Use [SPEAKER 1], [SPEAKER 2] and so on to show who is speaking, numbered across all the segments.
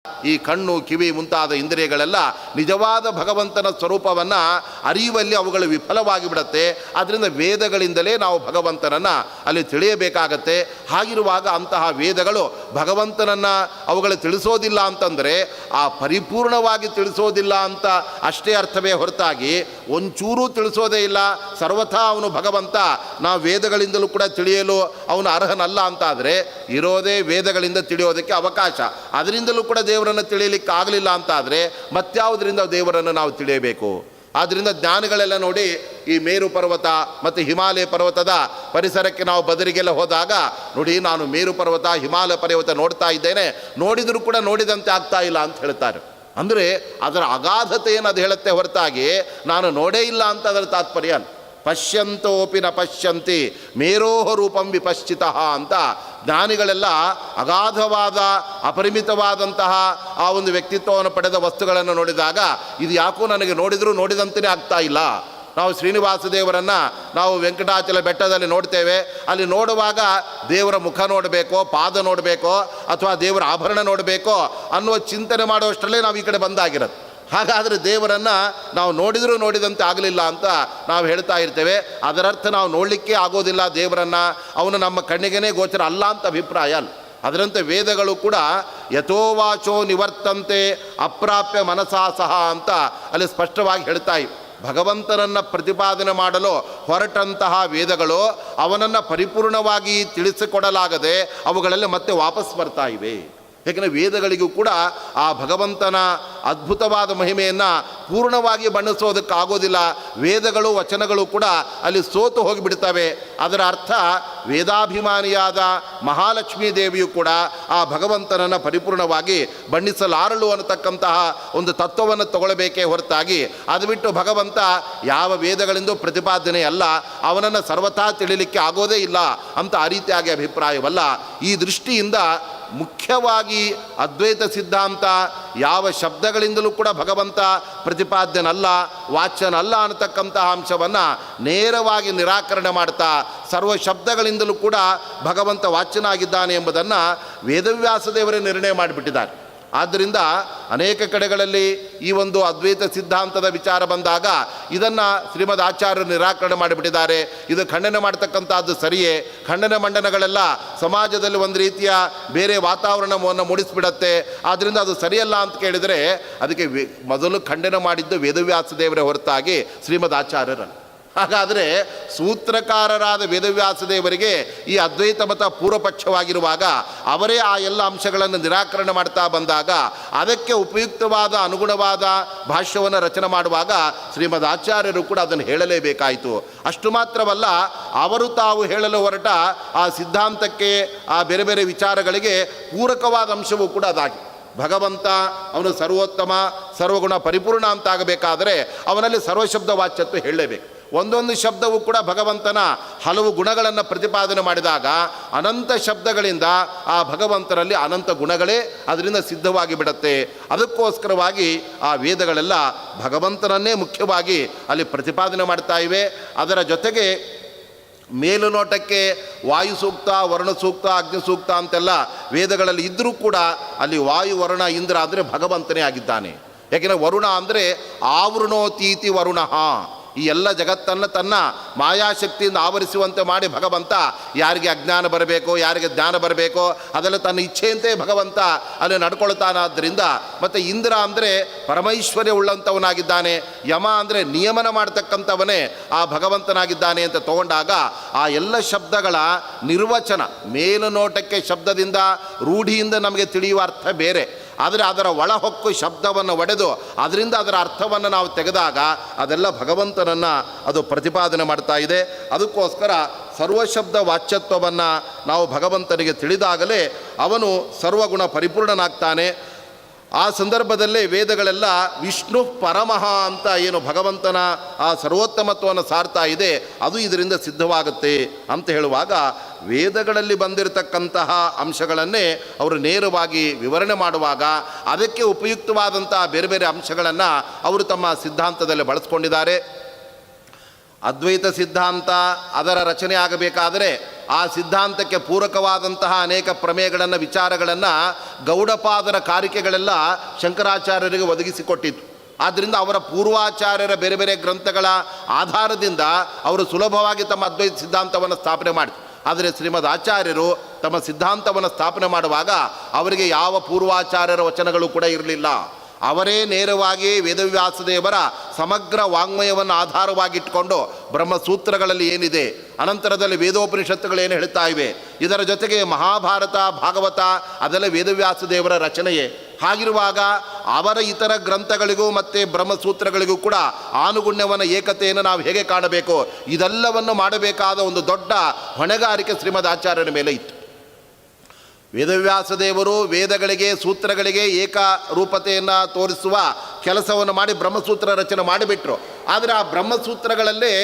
[SPEAKER 1] ಈ ಕಣ್ಣು ಕಿವಿ ಮುಂತಾದ ಇಂದ್ರಿಯಗಳೆಲ್ಲ ನಿಜವಾದ ಭಗವಂತನ ಸ್ವರೂಪವನ್ನು ಅರಿಯುವಲ್ಲಿ ಅವುಗಳು ವಿಫಲವಾಗಿ ಬಿಡುತ್ತೆ. ಆದ್ದರಿಂದ ವೇದಗಳಿಂದಲೇ ನಾವು ಭಗವಂತನನ್ನು ಅಲ್ಲಿ ತಿಳಿಯಬೇಕಾಗತ್ತೆ. ಹಾಗಿರುವಾಗ ಅಂತಹ ವೇದಗಳು ಭಗವಂತನನ್ನು ಅವುಗಳು ತಿಳಿಸೋದಿಲ್ಲ ಅಂತಂದರೆ ಆ ಪರಿಪೂರ್ಣವಾಗಿ ತಿಳಿಸೋದಿಲ್ಲ ಅಂತ ಅಷ್ಟೇ ಅರ್ಥವೇ ಹೊರತಾಗಿ ಒಂಚೂರೂ ತಿಳಿಸೋದೇ ಇಲ್ಲ. ಸರ್ವಥಾ ಅವನು ಭಗವಂತ ನಾವು ವೇದಗಳಿಂದಲೂ ಕೂಡ ತಿಳಿಯಲು ಅವನು ಅರ್ಹನಲ್ಲ ಅಂತಾದರೆ ಇರೋದೇ ವೇದಗಳಿಂದ ತಿಳಿಯೋದಕ್ಕೆ ಅವಕಾಶ. ಅದರಿಂದಲೂ ಕೂಡ ದೇವರನ್ನು ತಿಳಿಯಲಿಕ್ಕೆ ಆಗಲಿಲ್ಲ ಅಂತಾದರೆ ಮತ್ಯಾವುದರಿಂದ ದೇವರನ್ನು ನಾವು ತಿಳಿಯಬೇಕು? ಆದ್ದರಿಂದ ಜ್ಞಾನಿಗಳೆಲ್ಲ ನೋಡಿ ಈ ಮೇರು ಪರ್ವತ ಮತ್ತು ಹಿಮಾಲಯ ಪರ್ವತದ ಪರಿಸರಕ್ಕೆ ನಾವು ಬದರಿಗೆಲ್ಲ ಹೋದಾಗ ನೋಡಿ ನಾನು ಮೇರು ಪರ್ವತ ಹಿಮಾಲಯ ಪರ್ವತ ನೋಡ್ತಾ ಇದ್ದೇನೆ, ನೋಡಿದರೂ ಕೂಡ ನೋಡಿದಂತೆ ಆಗ್ತಾ ಇಲ್ಲ ಅಂತ ಹೇಳ್ತಾರೆ. ಅಂದರೆ ಅದರ ಅಗಾಧತೆಯನ್ನು ಅದು ಹೇಳುತ್ತೆ ಹೊರತಾಗಿ ನಾನು ನೋಡೇ ಇಲ್ಲ ಅಂತ ಅದರ ತಾತ್ಪರ್ಯ ಅಲ್ಲ. ಪಶ್ಯಂತೋಪಿ ನ ಪಶ್ಯಂತಿ ಮೇರೋಹ ರೂಪಂ ವಿಪಶ್ಚಿತಃ ಅಂತ ಜ್ಞಾನಿಗಳೆಲ್ಲ ಅಗಾಧವಾದ ಅಪರಿಮಿತವಾದಂತಹ ಆ ಒಂದು ವ್ಯಕ್ತಿತ್ವವನ್ನು ಪಡೆದ ವಸ್ತುಗಳನ್ನು ನೋಡಿದಾಗ ಇದು ಯಾಕೋ ನನಗೆ ನೋಡಿದರೂ ನೋಡಿದಂತೆಯೇ ಆಗ್ತಾ ಇಲ್ಲ. ನಾವು ಶ್ರೀನಿವಾಸ ದೇವರನ್ನು ನಾವು ವೆಂಕಟಾಚಲ ಬೆಟ್ಟದಲ್ಲಿ ನೋಡ್ತೇವೆ. ಅಲ್ಲಿ ನೋಡುವಾಗ ದೇವರ ಮುಖ ನೋಡಬೇಕೋ, ಪಾದ ನೋಡಬೇಕೋ, ಅಥವಾ ದೇವರ ಆಭರಣ ನೋಡಬೇಕೋ ಅನ್ನುವ ಚಿಂತನೆ ಮಾಡುವಷ್ಟರಲ್ಲೇ ನಾವು ಈ ಕಡೆ ಬಂದಾಗಿರೋದು. ಹಾಗಾದರೆ ದೇವರನ್ನು ನಾವು ನೋಡಿದರೂ ನೋಡಿದಂತೆ ಆಗಲಿಲ್ಲ ಅಂತ ನಾವು ಹೇಳ್ತಾ ಇರ್ತೇವೆ. ಅದರರ್ಥ ನಾವು ನೋಡಲಿಕ್ಕೆ ಆಗೋದಿಲ್ಲ ದೇವರನ್ನು, ಅವನು ನಮ್ಮ ಕಣ್ಣಿಗೇ ಗೋಚರ ಅಲ್ಲ ಅಂತ ಅಭಿಪ್ರಾಯ ಅಲ್ಲ. ಅದರಂತೆ ವೇದಗಳು ಕೂಡ ಯಥೋವಾಚೋ ನಿವರ್ತಂತೆ ಅಪ್ರಾಪ್ಯ ಮನಸಾ ಸಹ ಅಂತ ಅಲ್ಲಿ ಸ್ಪಷ್ಟವಾಗಿ ಹೇಳ್ತಾ ಇವೆ. ಭಗವಂತನನ್ನು ಪ್ರತಿಪಾದನೆ ಮಾಡಲು ಹೊರಟಂತಹ ವೇದಗಳು ಅವನನ್ನು ಪರಿಪೂರ್ಣವಾಗಿ ತಿಳಿಸಿಕೊಡಲಾಗದೆ ಅವುಗಳಲ್ಲಿ ಮತ್ತೆ ವಾಪಸ್ ಬರ್ತಾ ಇವೆ. ಏಕೆಂದರೆ ವೇದಗಳಿಗೂ ಕೂಡ ಆ ಭಗವಂತನ ಅದ್ಭುತವಾದ ಮಹಿಮೆಯನ್ನು ಪೂರ್ಣವಾಗಿ ಬಣ್ಣಿಸೋದಕ್ಕಾಗೋದಿಲ್ಲ. ವೇದಗಳು ವಚನಗಳು ಕೂಡ ಅಲ್ಲಿ ಸೋತು ಹೋಗಿಬಿಡ್ತವೆ. ಅದರ ಅರ್ಥ ವೇದಾಭಿಮಾನಿಯಾದ ಮಹಾಲಕ್ಷ್ಮೀ ದೇವಿಯು ಕೂಡ ಆ ಭಗವಂತನನ್ನು ಪರಿಪೂರ್ಣವಾಗಿ ಬಣ್ಣಿಸಲಾರಳು ಅನ್ನತಕ್ಕಂತಹ ಒಂದು ತತ್ವವನ್ನು ತಗೊಳ್ಳಬೇಕೇ ಹೊರತಾಗಿ ಅದು ಬಿಟ್ಟು ಭಗವಂತ ಯಾವ ವೇದಗಳಿಂದ ಪ್ರತಿಪಾದನೆ ಅಲ್ಲ, ಅವನನ್ನು ಸರ್ವಥಾ ತಿಳಿಲಿಕ್ಕೆ ಆಗೋದೇ ಇಲ್ಲ ಅಂತ ಆ ರೀತಿಯಾಗಿ ಅಭಿಪ್ರಾಯವಲ್ಲ. ಈ ದೃಷ್ಟಿಯಿಂದ ಮುಖ್ಯವಾಗಿ ಅದ್ವೈತ ಸಿದ್ಧಾಂತ ಯಾವ ಶಬ್ದಗಳಿಂದಲೂ ಕೂಡ ಭಗವಂತ ಪ್ರತಿಪಾದ್ಯನಲ್ಲ, ವಾಚ್ಯನಲ್ಲ ಅನ್ನತಕ್ಕಂತಹ ಅಂಶವನ್ನು ನೇರವಾಗಿ ನಿರಾಕರಣೆ ಮಾಡ್ತಾ ಸರ್ವ ಶಬ್ದಗಳಿಂದಲೂ ಕೂಡ ಭಗವಂತ ವಾಚ್ಯನಾಗಿದ್ದಾನೆ ಎಂಬುದನ್ನು ವೇದವ್ಯಾಸ ದೇವರೇ ನಿರ್ಣಯ ಮಾಡಿಬಿಟ್ಟಿದ್ದಾರೆ. ಆದ್ದರಿಂದ ಅನೇಕ ಕಡೆಗಳಲ್ಲಿ ಈ ಒಂದು ಅದ್ವೈತ ಸಿದ್ಧಾಂತದ ವಿಚಾರ ಬಂದಾಗ ಇದನ್ನು ಶ್ರೀಮದ್ ಆಚಾರ್ಯರು ನಿರಾಕರಣೆ ಮಾಡಿಬಿಟ್ಟಿದ್ದಾರೆ. ಇದು ಖಂಡನೆ ಮಾಡ್ತಕ್ಕಂಥದ್ದು ಸರಿಯೇ? ಖಂಡನೆ ಮಂಡನೆಗಳೆಲ್ಲ ಸಮಾಜದಲ್ಲಿ ಒಂದು ರೀತಿಯ ಬೇರೆ ವಾತಾವರಣವನ್ನು ಮೂಡಿಸಿಬಿಡತ್ತೆ. ಆದ್ದರಿಂದ ಅದು ಸರಿಯಲ್ಲ ಅಂತ ಕೇಳಿದರೆ ಅದಕ್ಕೆ ಮೊದಲು ಖಂಡನೆ ಮಾಡಿದ್ದು ವೇದವ್ಯಾಸ ದೇವರೇ ಹೊರತಾಗಿ ಶ್ರೀಮದ್ ಆಚಾರ್ಯರಲ್ಲ. ಹಾಗಾದರೆ ಸೂತ್ರಕಾರರಾದ ವೇದವ್ಯಾಸ ದೇವರಿಗೆ ಈ ಅದ್ವೈತ ಮತ ಪೂರ್ವಪಕ್ಷವಾಗಿರುವಾಗ ಅವರೇ ಆ ಎಲ್ಲ ಅಂಶಗಳನ್ನು ನಿರಾಕರಣೆ ಮಾಡ್ತಾ ಬಂದಾಗ ಅದಕ್ಕೆ ಉಪಯುಕ್ತವಾದ ಅನುಗುಣವಾದ ಭಾಷ್ಯವನ್ನು ರಚನೆ ಮಾಡುವಾಗ ಶ್ರೀಮದ್ ಆಚಾರ್ಯರು ಕೂಡ ಅದನ್ನು ಹೇಳಲೇಬೇಕಾಯಿತು. ಅಷ್ಟು ಮಾತ್ರವಲ್ಲ, ಅವರು ತಾವು ಹೇಳಲು ಹೊರಟ ಆ ಸಿದ್ಧಾಂತಕ್ಕೆ ಆ ಬೇರೆ ಬೇರೆ ವಿಚಾರಗಳಿಗೆ ಪೂರಕವಾದ ಅಂಶವೂ ಕೂಡ ಅದಾಗಿ ಭಗವಂತ ಅವನು ಸರ್ವೋತ್ತಮ ಸರ್ವಗುಣ ಪರಿಪೂರ್ಣ ಅಂತಾಗಬೇಕಾದರೆ ಅವನಲ್ಲಿ ಸರ್ವಶಬ್ದ ವಾಚ್ಯತ್ವ ಹೇಳಲೇಬೇಕು. ಒಂದೊಂದು ಶಬ್ದವೂ ಕೂಡ ಭಗವಂತನ ಹಲವು ಗುಣಗಳನ್ನು ಪ್ರತಿಪಾದನೆ ಮಾಡಿದಾಗ ಅನಂತ ಶಬ್ದಗಳಿಂದ ಆ ಭಗವಂತನಲ್ಲಿ ಅನಂತ ಗುಣಗಳೇ ಅದರಿಂದ ಸಿದ್ಧವಾಗಿ ಬಿಡುತ್ತೆ. ಅದಕ್ಕೋಸ್ಕರವಾಗಿ ಆ ವೇದಗಳೆಲ್ಲ ಭಗವಂತನನ್ನೇ ಮುಖ್ಯವಾಗಿ ಅಲ್ಲಿ ಪ್ರತಿಪಾದನೆ ಮಾಡ್ತಾ ಇವೆ. ಅದರ ಜೊತೆಗೆ ಮೇಲುನೋಟಕ್ಕೆ ವಾಯು ಸೂಕ್ತ, ವರುಣ ಸೂಕ್ತ, ಅಗ್ನಿ ಸೂಕ್ತ ಅಂತೆಲ್ಲ ವೇದಗಳಲ್ಲಿ ಇದ್ದರೂ ಕೂಡ ಅಲ್ಲಿ ವಾಯು, ವರುಣ, ಇಂದ್ರ ಅಂದರೆ ಭಗವಂತನೇ ಆಗಿದ್ದಾನೆ. ಯಾಕೆಂದರೆ ವರುಣ ಅಂದರೆ ಆವೃಣೋತೀತಿ ವರುಣ, ಈ ಎಲ್ಲ ಜಗತ್ತನ್ನು ತನ್ನ ಮಾಯಾಶಕ್ತಿಯಿಂದ ಆವರಿಸುವಂತೆ ಮಾಡಿ ಭಗವಂತ ಯಾರಿಗೆ ಅಜ್ಞಾನ ಬರಬೇಕೋ, ಯಾರಿಗೆ ಜ್ಞಾನ ಬರಬೇಕೋ ಅದೆಲ್ಲ ತನ್ನ ಇಚ್ಛೆಯಂತೆ ಭಗವಂತ ಅಲ್ಲಿ ನಡ್ಕೊಳ್ತಾನಾದ್ದರಿಂದ. ಮತ್ತು ಇಂದ್ರ ಅಂದರೆ ಪರಮೈಶ್ವರ್ಯ ಉಳ್ಳಂಥವನಾಗಿದ್ದಾನೆ, ಯಮ ಅಂದರೆ ನಿಯಮನ ಮಾಡ್ತಕ್ಕಂಥವನೇ ಆ ಭಗವಂತನಾಗಿದ್ದಾನೆ ಅಂತ ತಗೊಂಡಾಗ ಆ ಎಲ್ಲ ಶಬ್ದಗಳ ನಿರ್ವಚನ ಮೇಲುನೋಟಕ್ಕೆ ಶಬ್ದದಿಂದ ರೂಢಿಯಿಂದ ನಮಗೆ ತಿಳಿಯುವ ಅರ್ಥ ಬೇರೆ. ಆದರೆ ಅದರ ಒಳಹೊಕ್ಕು ಶಬ್ದವನ್ನು ಒಡೆದು ಅದರಿಂದ ಅದರ ಅರ್ಥವನ್ನು ನಾವು ತೆಗೆದಾಗ ಅದೆಲ್ಲ ಭಗವಂತನನ್ನು ಅದು ಪ್ರತಿಪಾದನೆ ಮಾಡ್ತಾ ಇದೆ. ಅದಕ್ಕೋಸ್ಕರ ಸರ್ವಶಬ್ದ ವಾಚ್ಯತ್ವವನ್ನು ನಾವು ಭಗವಂತನಿಗೆ ತಿಳಿದಾಗಲೇ ಅವನು ಸರ್ವಗುಣ ಪರಿಪೂರ್ಣನಾಗ್ತಾನೆ. ಆ ಸಂದರ್ಭದಲ್ಲೇ ವೇದಗಳೆಲ್ಲ ವಿಷ್ಣು ಪರಮಃ ಅಂತ ಏನು ಭಗವಂತನ ಆ ಸರ್ವೋತ್ತಮತ್ವವನ್ನು ಸಾರ್ತಾ ಇದೆ ಅದು ಇದರಿಂದ ಸಿದ್ಧವಾಗುತ್ತೆ ಅಂತ ಹೇಳುವಾಗ ವೇದಗಳಲ್ಲಿ ಬಂದಿರತಕ್ಕಂತಹ ಅಂಶಗಳನ್ನೇ ಅವರು ನೇರವಾಗಿ ವಿವರಣೆ ಮಾಡುವಾಗ ಅದಕ್ಕೆ ಉಪಯುಕ್ತವಾದಂತಹ ಬೇರೆ ಬೇರೆ ಅಂಶಗಳನ್ನು ಅವರು ತಮ್ಮ ಸಿದ್ಧಾಂತದಲ್ಲಿ ಬಳಸ್ಕೊಂಡಿದ್ದಾರೆ. ಅದ್ವೈತ ಸಿದ್ಧಾಂತ ಅದರ ರಚನೆ ಆಗಬೇಕಾದರೆ ಆ ಸಿದ್ಧಾಂತಕ್ಕೆ ಪೂರಕವಾದಂತಹ ಅನೇಕ ಪ್ರಮೇಯಗಳನ್ನು ವಿಚಾರಗಳನ್ನು ಗೌಡಪಾದರ ಕಾರಿಕೆಗಳೆಲ್ಲ ಶಂಕರಾಚಾರ್ಯರಿಗೆ ಒದಗಿಸಿಕೊಟ್ಟಿತ್ತು. ಆದ್ದರಿಂದ ಅವರ ಪೂರ್ವಾಚಾರ್ಯರ ಬೇರೆ ಬೇರೆ ಗ್ರಂಥಗಳ ಆಧಾರದಿಂದ ಅವರು ಸುಲಭವಾಗಿ ತಮ್ಮ ಅದ್ವೈತ ಸಿದ್ಧಾಂತವನ್ನು ಸ್ಥಾಪನೆ ಮಾಡಿದರು. ಆದರೆ ಶ್ರೀಮದ್ ಆಚಾರ್ಯರು ತಮ್ಮ ಸಿದ್ಧಾಂತವನ್ನು ಸ್ಥಾಪನೆ ಮಾಡುವಾಗ ಅವರಿಗೆ ಯಾವ ಪೂರ್ವಾಚಾರ್ಯರ ವಚನಗಳು ಕೂಡ ಇರಲಿಲ್ಲ. ಅವರೇ ನೇರವಾಗಿ ವೇದವ್ಯಾಸದೇವರ ಸಮಗ್ರ ವಾಂಗ್ಮಯವನ್ನು ಆಧಾರವಾಗಿಟ್ಟುಕೊಂಡು ಬ್ರಹ್ಮಸೂತ್ರಗಳಲ್ಲಿ ಏನಿದೆ, ಅನಂತರದಲ್ಲಿ ವೇದೋಪನಿಷತ್ತುಗಳೇನು ಹೇಳ್ತಾ ಇವೆ, ಇದರ ಜೊತೆಗೆ ಮಹಾಭಾರತ, ಭಾಗವತ ಅದೆಲ್ಲ ವೇದವ್ಯಾಸದೇವರ ರಚನೆಯೇ. ಹಾಗಿರುವಾಗ ಅವರ ಇತರ ಗ್ರಂಥಗಳಿಗೂ ಮತ್ತು ಬ್ರಹ್ಮಸೂತ್ರಗಳಿಗೂ ಕೂಡ ಆನುಗುಣ್ಯವನ್ನು, ಏಕತೆಯನ್ನು ನಾವು ಹೇಗೆ ಕಾಣಬೇಕು, ಇದೆಲ್ಲವನ್ನು ಮಾಡಬೇಕಾದ ಒಂದು ದೊಡ್ಡ ಹೊಣೆಗಾರಿಕೆ ಶ್ರೀಮದ್ ಆಚಾರ್ಯರ ಮೇಲೆ ಇತ್ತು. ವೇದವ್ಯಾಸದೇವರು ವೇದಗಳಿಗೆ, ಸೂತ್ರಗಳಿಗೆ ಏಕರೂಪತೆಯನ್ನು ತೋರಿಸುವ ಕೆಲಸವನ್ನು ಮಾಡಿ ಬ್ರಹ್ಮಸೂತ್ರ ರಚನೆ ಮಾಡಿಬಿಟ್ರು. ಆದರೆ ಆ ಬ್ರಹ್ಮಸೂತ್ರಗಳಲ್ಲೇ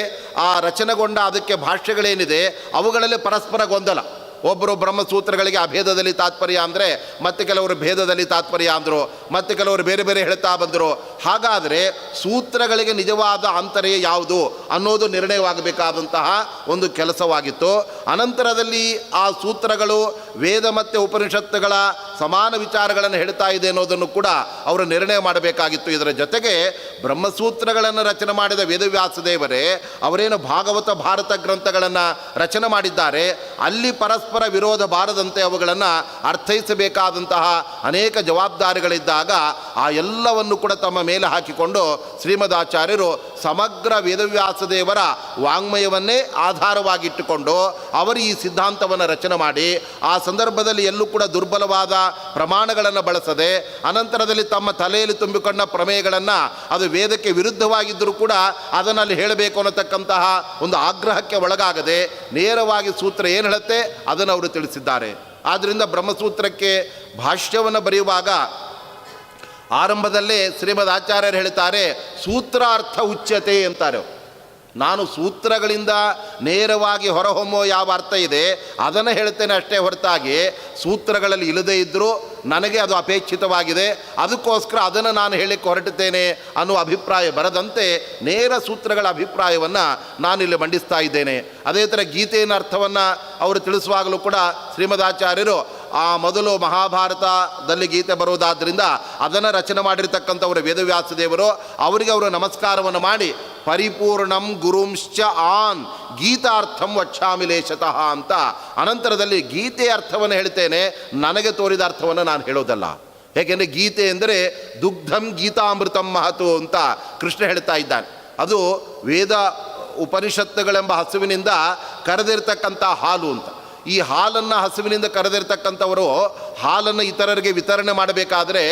[SPEAKER 1] ಆ ರಚನೆಗೊಂಡ ಅದಕ್ಕೆ ಭಾಷ್ಯಗಳೇನಿದೆ ಅವುಗಳಲ್ಲಿ ಪರಸ್ಪರ ಗೊಂದಲ. ಒಬ್ಬರು ಬ್ರಹ್ಮಸೂತ್ರಗಳಿಗೆ ಅಭೇದದಲ್ಲಿ ತಾತ್ಪರ್ಯ ಅಂದರೆ, ಮತ್ತೆ ಕೆಲವರು ಭೇದದಲ್ಲಿ ತಾತ್ಪರ್ಯ ಅಂದರು, ಮತ್ತೆ ಕೆಲವರು ಬೇರೆ ಬೇರೆ ಹೇಳ್ತಾ ಬಂದರು. ಹಾಗಾದರೆ ಸೂತ್ರಗಳಿಗೆ ನಿಜವಾದ ಆಂತರ್ಯ ಯಾವುದು ಅನ್ನೋದು ನಿರ್ಣಯವಾಗಬೇಕಾದಂತಹ ಒಂದು ಕೆಲಸವಾಗಿತ್ತು. ಅನಂತರದಲ್ಲಿ ಆ ಸೂತ್ರಗಳು ವೇದ ಮತ್ತು ಉಪನಿಷತ್ತುಗಳ ಸಮಾನ ವಿಚಾರಗಳನ್ನು ಹೇಳ್ತಾ ಇದೆ ಅನ್ನೋದನ್ನು ಕೂಡ ಅವರು ನಿರ್ಣಯ ಮಾಡಬೇಕಾಗಿತ್ತು. ಇದರ ಜೊತೆಗೆ ಬ್ರಹ್ಮಸೂತ್ರಗಳನ್ನು ರಚನೆ ಮಾಡಿದ ವೇದವ್ಯಾಸದೇವರೇ ಅವರೇನು ಭಾಗವತ, ಭಾರತ ಗ್ರಂಥಗಳನ್ನು ರಚನೆ ಮಾಡಿದ್ದಾರೆ, ಅಲ್ಲಿ ಪರಸ್ಪರ ವಿರೋಧ ಬಾರದಂತೆ ಅವುಗಳನ್ನು ಅರ್ಥೈಸಬೇಕಾದಂತಹ ಅನೇಕ ಜವಾಬ್ದಾರಿಗಳಿದ್ದಾಗ ಆ ಎಲ್ಲವನ್ನು ಕೂಡ ತಮ್ಮ ಮೇಲೆ ಹಾಕಿಕೊಂಡು ಶ್ರೀಮದಾಚಾರ್ಯರು ಸಮಗ್ರ ವೇದವ್ಯಾಸದೇವರ ವಾಂಗ್ಮಯವನ್ನೇ ಆಧಾರವಾಗಿಟ್ಟುಕೊಂಡು ಅವರು ಈ ಸಿದ್ಧಾಂತವನ್ನು ರಚನೆ ಮಾಡಿ, ಆ ಸಂದರ್ಭದಲ್ಲಿ ಎಲ್ಲೂ ಕೂಡ ದುರ್ಬಲವಾದ ಪ್ರಮಾಣಗಳನ್ನು ಬಳಸದೆ, ಅನಂತರದಲ್ಲಿ ತಮ್ಮ ತಲೆಯಲ್ಲಿ ತುಂಬಿಕೊಂಡ ಪ್ರಮೇಯಗಳನ್ನು ಅದು ವೇದಕ್ಕೆ ವಿರುದ್ಧವಾಗಿದ್ದರೂ ಕೂಡ ಅದನ್ನು ಅಲ್ಲಿ ಹೇಳಬೇಕು ಅನ್ನತಕ್ಕಂತಹ ಒಂದು ಆಗ್ರಹಕ್ಕೆ ಒಳಗಾಗದೆ ನೇರವಾಗಿ ಸೂತ್ರ ಏನು ಹೇಳುತ್ತೆ ಅದನ್ನು ಅವರು ತಿಳಿಸಿದ್ದಾರೆ. ಆದ್ದರಿಂದ ಬ್ರಹ್ಮಸೂತ್ರಕ್ಕೆ ಭಾಷ್ಯವನ್ನು ಬರೆಯುವಾಗ ಆರಂಭದಲ್ಲೇ ಶ್ರೀಮದ್ ಆಚಾರ್ಯರು ಹೇಳ್ತಾರೆ, ಸೂತ್ರಾರ್ಥ ಉಚ್ಯತೆ ಅಂತಾರೆ. ನಾನು ಸೂತ್ರಗಳಿಂದ ನೇರವಾಗಿ ಹೊರಹೊಮ್ಮೋ ಯಾವ ಅರ್ಥ ಇದೆ ಅದನ್ನು ಹೇಳ್ತೇನೆ ಅಷ್ಟೇ ಹೊರತಾಗಿ ಸೂತ್ರಗಳಲ್ಲಿ ಇಲ್ಲದೇ ಇದ್ದರೂ ನನಗೆ ಅದು ಅಪೇಕ್ಷಿತವಾಗಿದೆ, ಅದಕ್ಕೋಸ್ಕರ ಅದನ್ನು ನಾನು ಹೇಳಲಿಕ್ಕೆ ಹೊರಟುತ್ತೇನೆ ಅನ್ನುವ ಅಭಿಪ್ರಾಯ ಬರದಂತೆ ನೇರ ಸೂತ್ರಗಳ ಅಭಿಪ್ರಾಯವನ್ನು ನಾನಿಲ್ಲಿ ಮಂಡಿಸ್ತಾ ಇದ್ದೇನೆ. ಅದೇ ಥರ ಗೀತೆಯ ಅರ್ಥವನ್ನು ಅವರು ತಿಳಿಸುವಾಗಲೂ ಕೂಡ ಶ್ರೀಮದಾಚಾರ್ಯರು ಆ ಮೊದಲು ಮಹಾಭಾರತದಲ್ಲಿ ಗೀತೆ ಬರುವುದಾದ್ದರಿಂದ ಅದನ್ನು ರಚನೆ ಮಾಡಿರ್ತಕ್ಕಂಥವರು ವೇದವ್ಯಾಸದೇವರು, ಅವರಿಗೆ ಅವರು ನಮಸ್ಕಾರವನ್ನು ಮಾಡಿ ಪರಿಪೂರ್ಣಂ ಗುರುಂಶ್ಚ ಆನ್ ಗೀತಾರ್ಥಂ ವಕ್ಷಾಮಿ ಲೇಷತಃ ಅಂತ ಅನಂತರದಲ್ಲಿ ಗೀತೆಯ ಅರ್ಥವನ್ನು ಹೇಳ್ತೇನೆ, ನನಗೆ ತೋರಿದ ಅರ್ಥವನ್ನು ನಾನು ಹೇಳೋದಲ್ಲ. ಏಕೆಂದರೆ ಗೀತೆ ಎಂದರೆ ದುಗ್ಧಂ ಗೀತಾಮೃತಂ ಮಹತು ಅಂತ ಕೃಷ್ಣ ಹೇಳ್ತಾ ಇದ್ದಾನೆ. ಅದು ವೇದ ಉಪನಿಷತ್ತುಗಳೆಂಬ ಹಸುವಿನಿಂದ ಕರೆದಿರ್ತಕ್ಕಂಥ ಹಾಲು ಅಂತ. ಈ ಹಾಲನ್ನು ಹಸುವಿನಿಂದ ಕರೆದಿರ್ತಕ್ಕಂಥವರು ಹಾಲನ್ನು ಇತರರಿಗೆ ವಿತರಣೆ ಮಾಡಬೇಕಾದ್ರೆ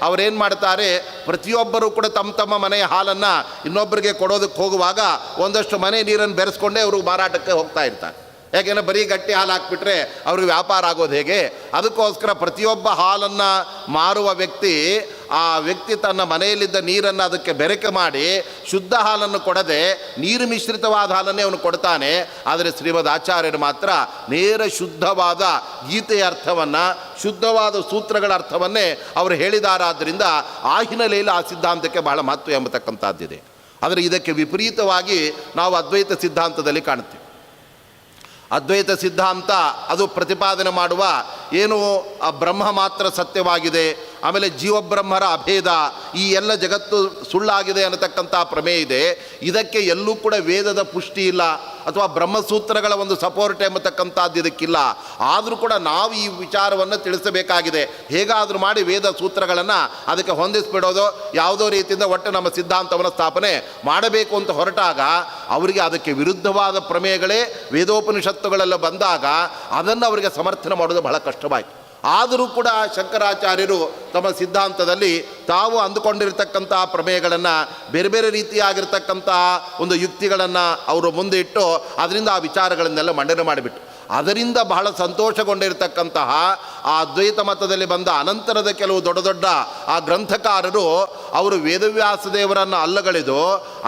[SPEAKER 1] ಅವರೇನು ಮಾಡ್ತಾರೆ, ಪ್ರತಿಯೊಬ್ಬರೂ ಕೂಡ ತಮ್ಮ ತಮ್ಮ ಮನೆಯ ಹಾಲನ್ನು ಇನ್ನೊಬ್ಬರಿಗೆ ಕೊಡೋದಕ್ಕೆ ಹೋಗುವಾಗ ಒಂದಷ್ಟು ಮನೆ ನೀರನ್ನು ಬೆರೆಸ್ಕೊಂಡೇ ಅವರು ಮಾರಾಟಕ್ಕೆ ಹೋಗ್ತಾ ಇರ್ತಾರೆ. ಯಾಕೆಂದರೆ ಬರೀ ಗಟ್ಟಿ ಹಾಲು ಹಾಕ್ಬಿಟ್ರೆ ಅವ್ರಿಗೆ ವ್ಯಾಪಾರ ಆಗೋದು ಹೇಗೆ? ಅದಕ್ಕೋಸ್ಕರ ಪ್ರತಿಯೊಬ್ಬ ಹಾಲನ್ನು ಮಾರುವ ವ್ಯಕ್ತಿ ತನ್ನ ಮನೆಯಲ್ಲಿದ್ದ ನೀರನ್ನು ಅದಕ್ಕೆ ಬೆರಕೆ ಮಾಡಿ ಶುದ್ಧ ಹಾಲನ್ನು ಕೊಡದೆ ನೀರು ಮಿಶ್ರಿತವಾದ ಹಾಲನ್ನೇ ಅವನು ಕೊಡ್ತಾನೆ. ಆದರೆ ಶ್ರೀಮದ್ ಆಚಾರ್ಯರು ಮಾತ್ರ ನೇರ ಶುದ್ಧವಾದ ಗೀತೆಯ ಅರ್ಥವನ್ನು, ಶುದ್ಧವಾದ ಸೂತ್ರಗಳ ಅರ್ಥವನ್ನೇ ಅವರು ಹೇಳಿದಾರಾದ್ದರಿಂದ ಆ ಹಿನ್ನೆಲೆಯಲ್ಲಿ ಆ ಸಿದ್ಧಾಂತಕ್ಕೆ ಬಹಳ ಮಹತ್ವ ಎಂಬತಕ್ಕಂಥದ್ದಿದೆ. ಆದರೆ ಇದಕ್ಕೆ ವಿಪರೀತವಾಗಿ ನಾವು ಅದ್ವೈತ ಸಿದ್ಧಾಂತದಲ್ಲಿ ಕಾಣುತ್ತೇವೆ. ಅದ್ವೈತ ಸಿದ್ಧಾಂತ ಅದು ಪ್ರತಿಪಾದನೆ ಮಾಡುವ ಏನು ಆ ಬ್ರಹ್ಮ ಮಾತ್ರ ಸತ್ಯವಾಗಿದೆ, ಆಮೇಲೆ ಜೀವಬ್ರಹ್ಮರ ಅಭೇದ, ಈ ಎಲ್ಲ ಜಗತ್ತು ಸುಳ್ಳಾಗಿದೆ ಅನ್ನತಕ್ಕಂಥ ಪ್ರಮೇಯ ಇದೆ. ಇದಕ್ಕೆ ಎಲ್ಲೂ ಕೂಡ ವೇದದ ಪುಷ್ಟಿ ಇಲ್ಲ ಅಥವಾ ಬ್ರಹ್ಮಸೂತ್ರಗಳ ಒಂದು ಸಪೋರ್ಟ್ ಎಂಬತಕ್ಕಂಥದ್ದು ಇದಕ್ಕಿಲ್ಲ. ಆದರೂ ಕೂಡ ನಾವು ಈ ವಿಚಾರವನ್ನು ತಿಳಿಸಬೇಕಾಗಿದೆ. ಹೇಗಾದರೂ ಮಾಡಿ ವೇದ ಸೂತ್ರಗಳನ್ನು ಅದಕ್ಕೆ ಹೊಂದಿಸ್ಬಿಡೋದು, ಯಾವುದೋ ರೀತಿಯಿಂದ ಒಟ್ಟು ನಮ್ಮ ಸಿದ್ಧಾಂತವನ್ನು ಸ್ಥಾಪನೆ ಮಾಡಬೇಕು ಅಂತ ಹೊರಟಾಗ ಅವರಿಗೆ ಅದಕ್ಕೆ ವಿರುದ್ಧವಾದ ಪ್ರಮೇಯಗಳೇ ವೇದೋಪನಿಷತ್ತುಗಳೆಲ್ಲ ಬಂದಾಗ ಅದನ್ನು ಅವರಿಗೆ ಸಮರ್ಥನೆ ಮಾಡೋದು ಬಹಳ ಕಷ್ಟವಾಯಿತು. ಆದರೂ ಕೂಡ ಶಂಕರಾಚಾರ್ಯರು ತಮ್ಮ ಸಿದ್ಧಾಂತದಲ್ಲಿ ತಾವು ಅಂದುಕೊಂಡಿರ್ತಕ್ಕಂತಹ ಪ್ರಮೇಯಗಳನ್ನು ಬೇರೆ ಬೇರೆ ರೀತಿಯಾಗಿರ್ತಕ್ಕಂತಹ ಒಂದು ಯುಕ್ತಿಗಳನ್ನು ಅವರು ಮುಂದೆ ಇಟ್ಟು ಅದರಿಂದ ಆ ವಿಚಾರಗಳನ್ನೆಲ್ಲ ಮಂಡನೆ ಮಾಡಿಬಿಟ್ಟು ಅದರಿಂದ ಬಹಳ ಸಂತೋಷಗೊಂಡಿರ್ತಕ್ಕಂತಹ ಆ ಅದ್ವೈತ ಮತದಲ್ಲಿ ಬಂದ ಅನಂತರದ ಕೆಲವು ದೊಡ್ಡ ದೊಡ್ಡ ಆ ಗ್ರಂಥಕಾರರು ಅವರು ವೇದವ್ಯಾಸ ದೇವರನ್ನು ಅಲ್ಲಗಳೆದು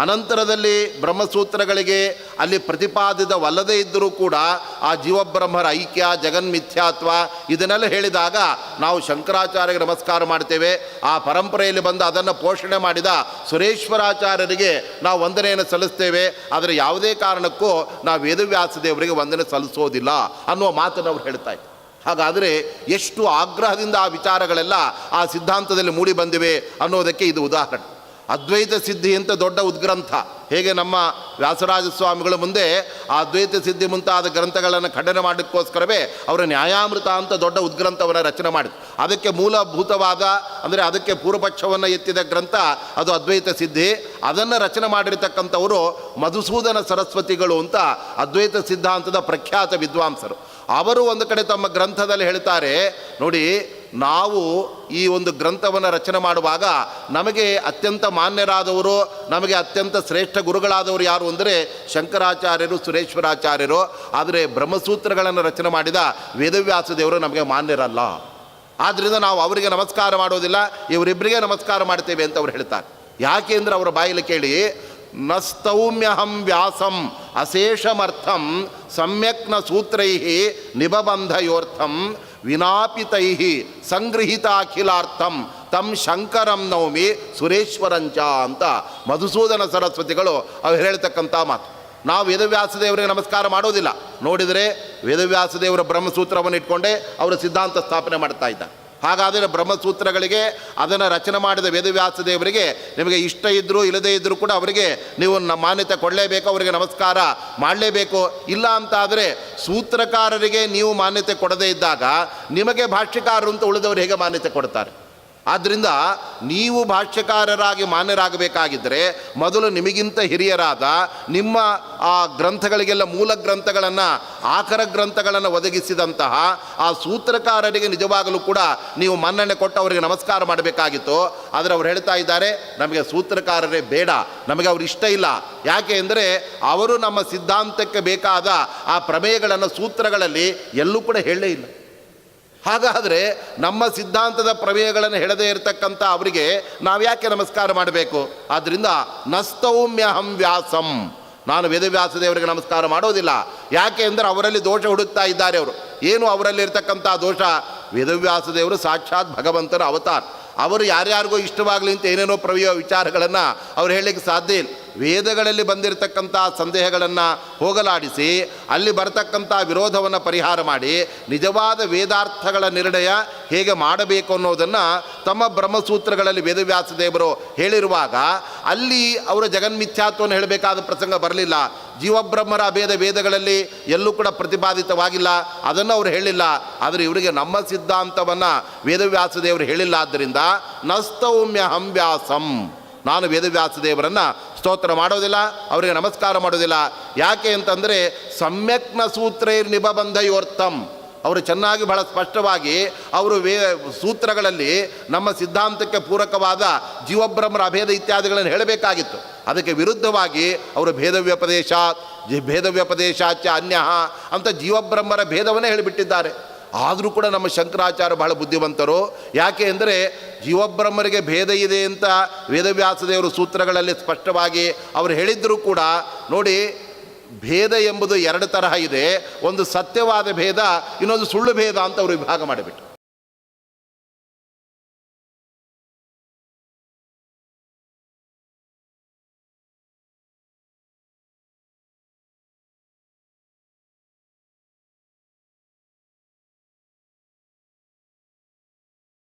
[SPEAKER 1] ಅನಂತರದಲ್ಲಿ ಬ್ರಹ್ಮಸೂತ್ರಗಳಿಗೆ ಅಲ್ಲಿ ಪ್ರತಿಪಾದಿತವಲ್ಲದೇ ಇದ್ದರೂ ಕೂಡ ಆ ಜೀವಬ್ರಹ್ಮರ ಐಕ್ಯ ಜಗನ್ಮಿಥ್ಯಾತ್ವ ಇದನ್ನೆಲ್ಲ ಹೇಳಿದಾಗ ನಾವು ಶಂಕರಾಚಾರ್ಯರಿಗೆ ನಮಸ್ಕಾರ ಮಾಡ್ತೇವೆ. ಆ ಪರಂಪರೆಯಲ್ಲಿ ಬಂದು ಅದನ್ನು ಪೋಷಣೆ ಮಾಡಿದ ಸುರೇಶ್ವರಾಚಾರ್ಯರಿಗೆ ನಾವು ವಂದನೆಯನ್ನು ಸಲ್ಲಿಸ್ತೇವೆ. ಆದರೆ ಯಾವುದೇ ಕಾರಣಕ್ಕೂ ನಾವು ವೇದವ್ಯಾಸ ದೇವರಿಗೆ ವಂದನೆ ಸಲ್ಲಿಸೋದಿಲ್ಲ ಅನ್ನುವ ಮಾತನ್ನು ಅವರು ಹೇಳ್ತಾ ಇದ್ದಾರೆ. ಹಾಗಾದರೆ ಎಷ್ಟು ಆಗ್ರಹದಿಂದ ಆ ವಿಚಾರಗಳೆಲ್ಲ ಆ ಸಿದ್ಧಾಂತದಲ್ಲಿ ಮೂಡಿ ಬಂದಿವೆ ಅನ್ನೋದಕ್ಕೆ ಇದು ಉದಾಹರಣೆ. ಅದ್ವೈತ ಸಿದ್ಧಿ ಅಂತ ದೊಡ್ಡ ಉದ್ಗ್ರಂಥ, ಹೇಗೆ ನಮ್ಮ ವ್ಯಾಸರಾಜ ಸ್ವಾಮಿಗಳು ಮುಂದೆ ಆ ಅದ್ವೈತ ಸಿದ್ಧಿ ಮುಂತಾದ ಗ್ರಂಥಗಳನ್ನು ಖಂಡನೆ ಮಾಡೋಕ್ಕೋಸ್ಕರವೇ ಅವರ ನ್ಯಾಯಾಮೃತ ಅಂತ ದೊಡ್ಡ ಉದ್ಗ್ರಂಥವನ್ನು ರಚನೆ ಮಾಡಿದ್ರು. ಅದಕ್ಕೆ ಮೂಲಭೂತವಾದ ಅಂದರೆ ಅದಕ್ಕೆ ಪೂರ್ವಪಕ್ಷವನ್ನು ಎತ್ತಿದ ಗ್ರಂಥ ಅದು ಅದ್ವೈತ ಸಿದ್ಧಿ. ಅದನ್ನು ರಚನೆ ಮಾಡಿರ್ತಕ್ಕಂಥವರು ಮಧುಸೂದನ ಸರಸ್ವತಿಗಳು ಅಂತ ಅದ್ವೈತ ಸಿದ್ಧಾಂತದ ಪ್ರಖ್ಯಾತ ವಿದ್ವಾಂಸರು. ಅವರು ಒಂದು ಕಡೆ ತಮ್ಮ ಗ್ರಂಥದಲ್ಲಿ ಹೇಳ್ತಾರೆ, ನೋಡಿ ನಾವು ಈ ಒಂದು ಗ್ರಂಥವನ್ನು ರಚನೆ ಮಾಡುವಾಗ ನಮಗೆ ಅತ್ಯಂತ ಮಾನ್ಯರಾದವರು, ನಮಗೆ ಅತ್ಯಂತ ಶ್ರೇಷ್ಠ ಗುರುಗಳಾದವರು ಯಾರು ಅಂದರೆ ಶಂಕರಾಚಾರ್ಯರು, ಸುರೇಶ್ವರಾಚಾರ್ಯರು. ಆದರೆ ಬ್ರಹ್ಮಸೂತ್ರಗಳನ್ನು ರಚನೆ ಮಾಡಿದ ವೇದವ್ಯಾಸ ದೇವರು ನಮಗೆ ಮಾನ್ಯರಲ್ಲ. ಆದ್ದರಿಂದ ನಾವು ಅವರಿಗೆ ನಮಸ್ಕಾರ ಮಾಡೋದಿಲ್ಲ, ಇವರಿಬ್ಬರಿಗೆ ನಮಸ್ಕಾರ ಮಾಡ್ತೇವೆ ಅಂತ ಅವ್ರು ಹೇಳ್ತಾರೆ. ಯಾಕೆ ಅಂದರೆ ಅವರ ಬಾಯಲ್ಲಿ ಕೇಳಿ, ನಸ್ತೌಮ್ಯಹಂ ವ್ಯಾಸಂ ಅಶೇಷಮರ್ಥಂ ಸಮ್ಯಕ್ ನ ಸೂತ್ರೈ ನಿಬಬಂಧಯೋರ್ಥಂ ವಿನಾಪಿತೈ ಸಂಗೃಹೀತಾಖಿಲಾರ್ಥಂ ತಂ ಶಂಕರಂ ನವಮಿ ಸುರೇಶ್ವರಂಚ ಅಂತ ಮಧುಸೂದನ ಸರಸ್ವತಿಗಳು ಅವ್ರು ಹೇಳ್ತಕ್ಕಂಥ ಮಾತು. ನಾವು ವೇದವ್ಯಾಸ ದೇವರಿಗೆ ನಮಸ್ಕಾರ ಮಾಡೋದಿಲ್ಲ. ನೋಡಿದರೆ ವೇದವ್ಯಾಸ ದೇವರ ಬ್ರಹ್ಮಸೂತ್ರವನ್ನು ಇಟ್ಕೊಂಡೇ ಅವರು ಸಿದ್ಧಾಂತ ಸ್ಥಾಪನೆ ಮಾಡ್ತಾ ಇದ್ದಾರೆ. ಹಾಗಾದರೆ ಬ್ರಹ್ಮಸೂತ್ರಗಳಿಗೆ ಅದನ್ನು ರಚನೆ ಮಾಡಿದ ವೇದವ್ಯಾಸ ದೇವರಿಗೆ ನಿಮಗೆ ಇಷ್ಟ ಇದ್ದರೂ ಇಲ್ಲದೇ ಇದ್ದರೂ ಕೂಡ ಅವರಿಗೆ ನೀವು ಮಾನ್ಯತೆ ಕೊಡಲೇಬೇಕು, ಅವರಿಗೆ ನಮಸ್ಕಾರ ಮಾಡಲೇಬೇಕು. ಇಲ್ಲ ಅಂತಾದರೆ ಸೂತ್ರಕಾರರಿಗೆ ನೀವು ಮಾನ್ಯತೆ ಕೊಡದೇ ಇದ್ದಾಗ ನಿಮಗೆ ಭಾಷ್ಯಕಾರರು ಅಂತ ಉಳಿದವರು ಹೇಗೆ ಮಾನ್ಯತೆ ಕೊಡ್ತಾರೆ? ಆದ್ದರಿಂದ ನೀವು ಭಾಷ್ಯಕಾರರಾಗಿ ಮಾನ್ಯರಾಗಬೇಕಾಗಿದ್ದರೆ ಮೊದಲು ನಿಮಗಿಂತ ಹಿರಿಯರಾದ ನಿಮ್ಮ ಆ ಗ್ರಂಥಗಳಿಗೆಲ್ಲ ಮೂಲ ಗ್ರಂಥಗಳನ್ನು ಆಕರ ಗ್ರಂಥಗಳನ್ನು ಒದಗಿಸಿದಂತಹ ಆ ಸೂತ್ರಕಾರರಿಗೆ ನಿಜವಾಗಲೂ ಕೂಡ ನೀವು ಮನ್ನಣೆ ಕೊಟ್ಟು ಅವರಿಗೆ ನಮಸ್ಕಾರ ಮಾಡಬೇಕಾಗಿತ್ತು. ಆದರೆ ಅವ್ರು ಹೇಳ್ತಾ ಇದ್ದಾರೆ, ನಮಗೆ ಸೂತ್ರಕಾರರೇ ಬೇಡ, ನಮಗೆ ಅವ್ರು ಇಷ್ಟ ಇಲ್ಲ. ಯಾಕೆ ಅಂದರೆ ಅವರು ನಮ್ಮ ಸಿದ್ಧಾಂತಕ್ಕೆ ಬೇಕಾದ ಆ ಪ್ರಮೇಯಗಳನ್ನು ಸೂತ್ರಗಳಲ್ಲಿ ಎಲ್ಲೂ ಕೂಡ ಹೇಳಲೇ ಇಲ್ಲ. ಹಾಗಾದರೆ ನಮ್ಮ ಸಿದ್ಧಾಂತದ ಪ್ರಮೇಯಗಳನ್ನು ಹೇಳದೇ ಇರತಕ್ಕಂಥ ಅವರಿಗೆ ನಾವು ಯಾಕೆ ನಮಸ್ಕಾರ ಮಾಡಬೇಕು? ಆದ್ದರಿಂದ ನಸ್ತೌಮ್ಯಹಂ ವ್ಯಾಸಂ, ನಾನು ವೇದವ್ಯಾಸ ದೇವರಿಗೆ ನಮಸ್ಕಾರ ಮಾಡೋದಿಲ್ಲ. ಯಾಕೆ ಅಂದರೆ ಅವರಲ್ಲಿ ದೋಷ ಹುಡುಕ್ತಾ ಇದ್ದಾರೆ ಅವರು. ಏನು ಅವರಲ್ಲಿರ್ತಕ್ಕಂಥ ದೋಷ? ವೇದವ್ಯಾಸ ದೇವರು ಸಾಕ್ಷಾತ್ ಭಗವಂತನ ಅವತಾರ. ಅವರು ಯಾರ್ಯಾರಿಗೂ ಇಷ್ಟವಾಗಲಿ ಅಂತ ಏನೇನೋ ವಿಚಾರಗಳನ್ನು ಅವ್ರು ಹೇಳಲಿಕ್ಕೆ ಸಾಧ್ಯ ಇಲ್ಲ. ವೇದಗಳಲ್ಲಿ ಬಂದಿರತಕ್ಕಂಥ ಸಂದೇಹಗಳನ್ನು ಹೋಗಲಾಡಿಸಿ ಅಲ್ಲಿ ಬರತಕ್ಕಂಥ ವಿರೋಧವನ್ನು ಪರಿಹಾರ ಮಾಡಿ ನಿಜವಾದ ವೇದಾರ್ಥಗಳ ನಿರ್ಣಯ ಹೇಗೆ ಮಾಡಬೇಕು ಅನ್ನೋದನ್ನು ತಮ್ಮ ಬ್ರಹ್ಮಸೂತ್ರಗಳಲ್ಲಿ ವೇದವ್ಯಾಸ ದೇವರು ಹೇಳಿರುವಾಗ ಅಲ್ಲಿ ಅವರ ಜಗನ್ಮಿಥ್ಯಾತ್ವವನ್ನು ಹೇಳಬೇಕಾದ ಪ್ರಸಂಗ ಬರಲಿಲ್ಲ. ಜೀವಬ್ರಹ್ಮರ ಅಭೇದ ವೇದಗಳಲ್ಲಿ ಎಲ್ಲೂ ಕೂಡ ಪ್ರತಿಪಾದಿತವಾಗಿಲ್ಲ, ಅದನ್ನು ಅವರು ಹೇಳಿಲ್ಲ. ಆದರೆ ಇವರಿಗೆ ನಮ್ಮ ಸಿದ್ಧಾಂತವನ್ನು ವೇದವ್ಯಾಸ ದೇವರು ಹೇಳಿಲ್ಲ. ಆದ್ದರಿಂದ ನಸ್ತೌಮ್ಯಹಂ ವ್ಯಾಸಂ, ನಾನು ವೇದವ್ಯಾಸ ದೇವರನ್ನು ಸ್ತೋತ್ರ ಮಾಡೋದಿಲ್ಲ, ಅವರಿಗೆ ನಮಸ್ಕಾರ ಮಾಡೋದಿಲ್ಲ. ಯಾಕೆ ಅಂತಂದರೆ ಸಮ್ಯಕ್ನ ಸೂತ್ರೈರ್ ನಿಬಬಂಧಯೋರ್ಥಂ, ಅವರು ಚೆನ್ನಾಗಿ ಬಹಳ ಸ್ಪಷ್ಟವಾಗಿ ಅವರು ಸೂತ್ರಗಳಲ್ಲಿ ನಮ್ಮ ಸಿದ್ಧಾಂತಕ್ಕೆ ಪೂರಕವಾದ ಜೀವಬ್ರಹ್ಮರ ಅಭೇದ ಇತ್ಯಾದಿಗಳನ್ನು ಹೇಳಬೇಕಾಗಿತ್ತು. ಅದಕ್ಕೆ ವಿರುದ್ಧವಾಗಿ ಅವರು ಭೇದವ್ಯಪದೇಶಾಚ ಅನ್ಯ ಅಂತ ಜೀವಬ್ರಹ್ಮರ ಭೇದವನ್ನೇ ಹೇಳಿಬಿಟ್ಟಿದ್ದಾರೆ. ಆದರೂ ಕೂಡ ನಮ್ಮ ಶಂಕರಾಚಾರ್ಯ ಬಹಳ ಬುದ್ಧಿವಂತರು. ಯಾಕೆ ಅಂದರೆ ಜೀವಬ್ರಹ್ಮರಿಗೆ ಭೇದ ಇದೆ ಅಂತ ವೇದವ್ಯಾಸ ದೇವರು ಸೂತ್ರಗಳಲ್ಲಿ ಸ್ಪಷ್ಟವಾಗಿ ಅವರು ಹೇಳಿದ್ದರೂ ಕೂಡ ನೋಡಿ, ಭೇದ ಎಂಬುದು ಎರಡು ತರಹ ಇದೆ. ಒಂದು ಸತ್ಯವಾದ ಭೇದ, ಇನ್ನೊಂದು ಸುಳ್ಳು ಭೇದ ಅಂತ ಅವರು ವಿಭಾಗ ಮಾಡಿಬಿಟ್ಟು.